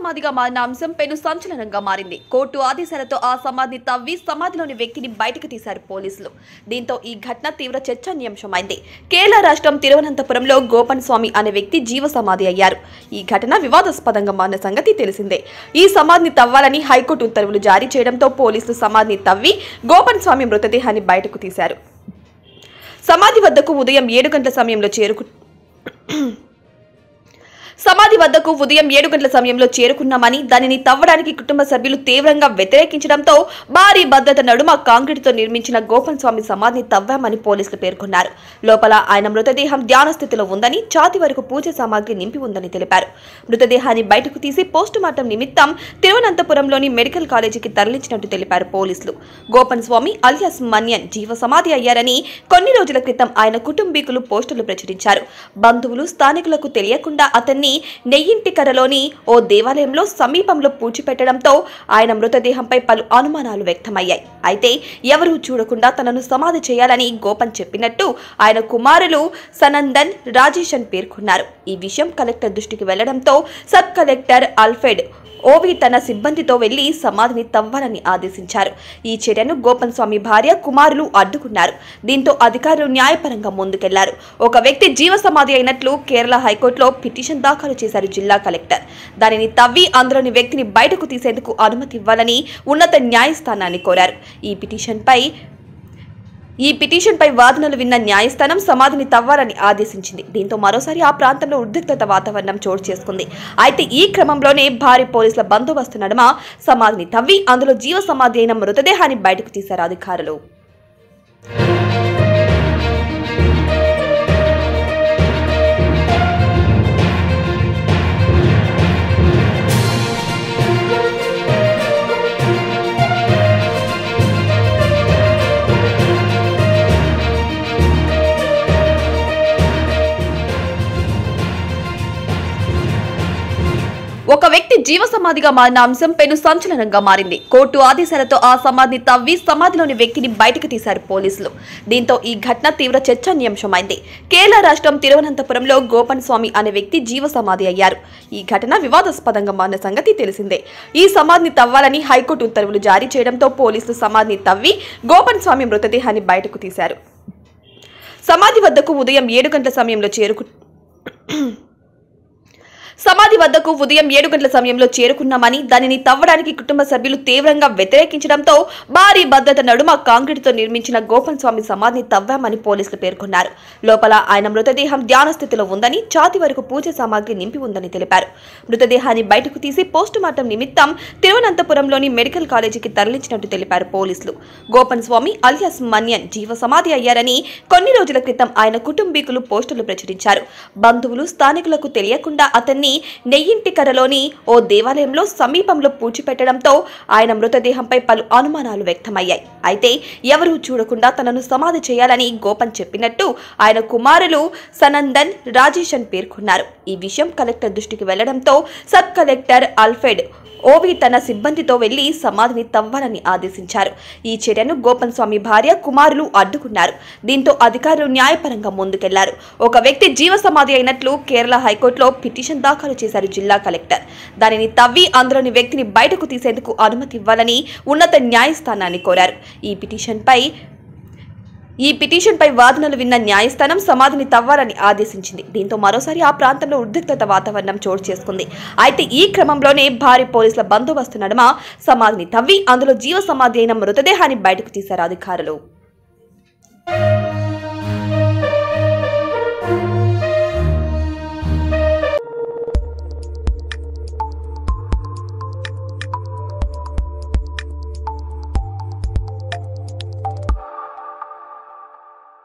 సమాధిగా మారిన అంశం పెను సంచలనంగా మారింది. కోర్టు ఆదేశాలతో ఆ సమాధిని తవ్వి సమాధిలోని వ్యక్తిని బయటకు తీశారు పోలీసులు. దీంతో ఈ ఘటన తీవ్ర చర్చనీయాంశమైంది. కేరళ రాష్ట్రం తిరువనంతపురంలో గోపన్ స్వామి అనే వ్యక్తి జీవ సమాధి అయ్యారు. ఈ ఘటన వివాదాస్పదంగా మారిన సంగతి తెలిసిందే. ఈ సమాధిని తవ్వాలని హైకోర్టు ఉత్తర్వులు జారీ చేయడంతో పోలీసులు సమాధిని తవ్వి గోపన్ స్వామి మృతదేహాన్ని బయటకు తీశారు. సమాధి వద్దకు ఉదయం 7 గంటల సమయంలో చేరుకున్నామని, దానిని తవ్వడానికి కుటుంబ సభ్యులు తీవ్రంగా వ్యతిరేకించడంతో భారీ భద్రత నడుమ కాంక్రీటుతో నిర్మించిన గోపన్ స్వామి సమాధిని తవ్వామని పోలీసులు పేర్కొన్నారు. లోపల ఆయన మృతదేహం ధ్యాన స్థితిలో ఉందని, ఛాతి వరకు పూజ సామాగ్రి నింపి ఉందని తెలిపారు. మృతదేహాన్ని బయటకు తీసి పోస్టుమార్టం నిమిత్తం తిరువనంతపురంలోని మెడికల్ కాలేజీకి తరలించినట్టు తెలిపారు పోలీసులు. గోపన్ స్వామి అలియాస్ మన్యన్ జీవ సమాధి అయ్యారని కొన్ని రోజుల క్రితం ఆయన కుటుంబీకులు పోస్టులు ప్రచురించారు. బంధువులు, స్థానికులకు తెలియకుండా అతన్ని నెయ్యింటికరలోని ఓ దేవాలయంలో సమీపంలో పూడ్చిపెట్టడంతో ఆయన మృతదేహంపై పలు అనుమానాలు వ్యక్తమయ్యాయి. అయితే ఎవరూ చూడకుండా తనను సమాధి చేయాలని గోపన్ చెప్పినట్టు ఆయన కుమారులు సనందన్, రాజేషన్ పేర్కొన్నారు. ఈ విషయం కలెక్టర్ దృష్టికి వెళ్లడంతో సబ్ కలెక్టర్ అల్ఫ్రెడ్ ఓవి తన సిబ్బందితో వెళ్లి సమాధిని తవ్వాలని ఆదేశించారు. ఈ చర్యను గోపన్ స్వామి భార్య, కుమారులు అడ్డుకున్నారు. దీంతో అధికారులు న్యాయపరంగా ముందుకెళ్లారు. ఒక వ్యక్తి జీవ సమాధి అయినట్లు కేరళ హైకోర్టులో పిటిషన్ దాఖలు చేశారు జిల్లా కలెక్టర్. దానిని తవ్వి అందులోని వ్యక్తిని బయటకు తీసేందుకు అనుమతి ఇవ్వాలని ఉన్నత న్యాయస్థానాన్ని కోరారు. ఈ పిటిషన్పై వాదనలు విన్న న్యాయస్థానం సమాధిని తవ్వాలని ఆదేశించింది. దీంతో మరోసారి ఆ ప్రాంతంలో ఉద్రిక్తత వాతావరణం చోటు చేసుకుంది. అయితే ఈ క్రమంలోనే భారీ పోలీసుల బందోబస్తు నడుమ సమాధిని తవ్వి అందులో జీవ సమాధి అయిన మృతదేహాన్ని బయటకు తీశారు అధికారులు. ఒక వ్యక్తి జీవ సమాధిగా మారిన అంశం పెను సంచలనంగా మారింది. కోర్టు ఆదేశాలతో ఆ సమాధిని తవ్వి సమాధిలోని వ్యక్తిని బయటకు తీశారు పోలీసులు. దీంతో ఈ ఘటన తీవ్ర చర్చనీయాంశమైంది. కేరళ రాష్ట్రం తిరువనంతపురంలో గోపన్ స్వామి అనే వ్యక్తి జీవ సమాధి అయ్యారు. ఈ ఘటన వివాదాస్పదంగా మారిన సంగతి తెలిసిందే. ఈ సమాధిని తవ్వాలని హైకోర్టు ఉత్తర్వులు జారీ చేయడంతో పోలీసులు సమాధిని తవ్వి గోపన్ స్వామి మృతదేహాన్ని బయటకు తీశారు. సమాధి వద్దకు ఉదయం 7 గంటల సమయంలో చేరుకున్నామని, దానిని తవ్వడానికి కుటుంబ సభ్యులు తీవ్రంగా వ్యతిరేకించడంతో భారీ భద్రత నడుమ కాంక్రీటుతో నిర్మించిన గోపన్ స్వామి సమాధిని తవ్వామని పోలీసులు పేర్కొన్నారు. లోపల ఆయన మృతదేహం ధ్యాన స్థితిలో ఉందని, ఛాతి వరకు పూజ సామాగ్రి నింపి ఉందని తెలిపారు. మృతదేహాన్ని బయటకు తీసి పోస్టుమార్టం నిమిత్తం తిరువనంతపురంలోని మెడికల్ కాలేజీకి తరలించినట్టు తెలిపారు పోలీసులు. గోపన్ స్వామి అలియాస్ మన్యన్ జీవ సమాధి అయ్యారని కొన్ని రోజుల క్రితం ఆయన కుటుంబీకులు పోస్టులు ప్రచురించారు. బంధువులు, స్థానికులకు తెలియకుండా అతన్ని నెయ్యింటికరలోని ఓ దేవాలయంలో సమీపంలో పూడ్చిపెట్టడంతో ఆయన మృతదేహంపై పలు అనుమానాలు వ్యక్తమయ్యాయి. అయితే ఎవరూ చూడకుండా తనను సమాధి చేయాలని గోపన్ చెప్పినట్టు ఆయన కుమారులు సనందన్, రాజేషన్ పేర్కొన్నారు. ఈ విషయం కలెక్టర్ దృష్టికి వెళ్లడంతో సబ్ కలెక్టర్ అల్ఫ్రెడ్ ఓవి తన సిబ్బందితో వెళ్లి సమాధిని తవ్వాలని ఆదేశించారు. ఈ చర్యను గోపన్ స్వామి భార్య, కుమారులు అడ్డుకున్నారు. దీంతో అధికారులు న్యాయపరంగా ముందుకెళ్లారు. ఒక వ్యక్తి జీవ సమాధి అయినట్లు కేరళ హైకోర్టులో పిటిషన్ దాఖలు చేశారు జిల్లా కలెక్టర్. దానిని తవ్వి అందులోని వ్యక్తిని బయటకు తీసేందుకు అనుమతి ఇవ్వాలని ఉన్నత న్యాయస్థానాన్ని కోరారు. ఈ పిటిషన్పై వాదనలు విన్న న్యాయస్థానం సమాధిని తవ్వాలని ఆదేశించింది. దీంతో మరోసారి ఆ ప్రాంతంలో ఉద్రిక్తత వాతావరణం చోటు చేసుకుంది. అయితే ఈ క్రమంలోనే భారీ పోలీసుల బందోబస్తు నడుమ సమాధిని తవ్వి అందులో జీవ సమాధి అయిన మృతదేహాన్ని బయటకు తీశారు అధికారులు.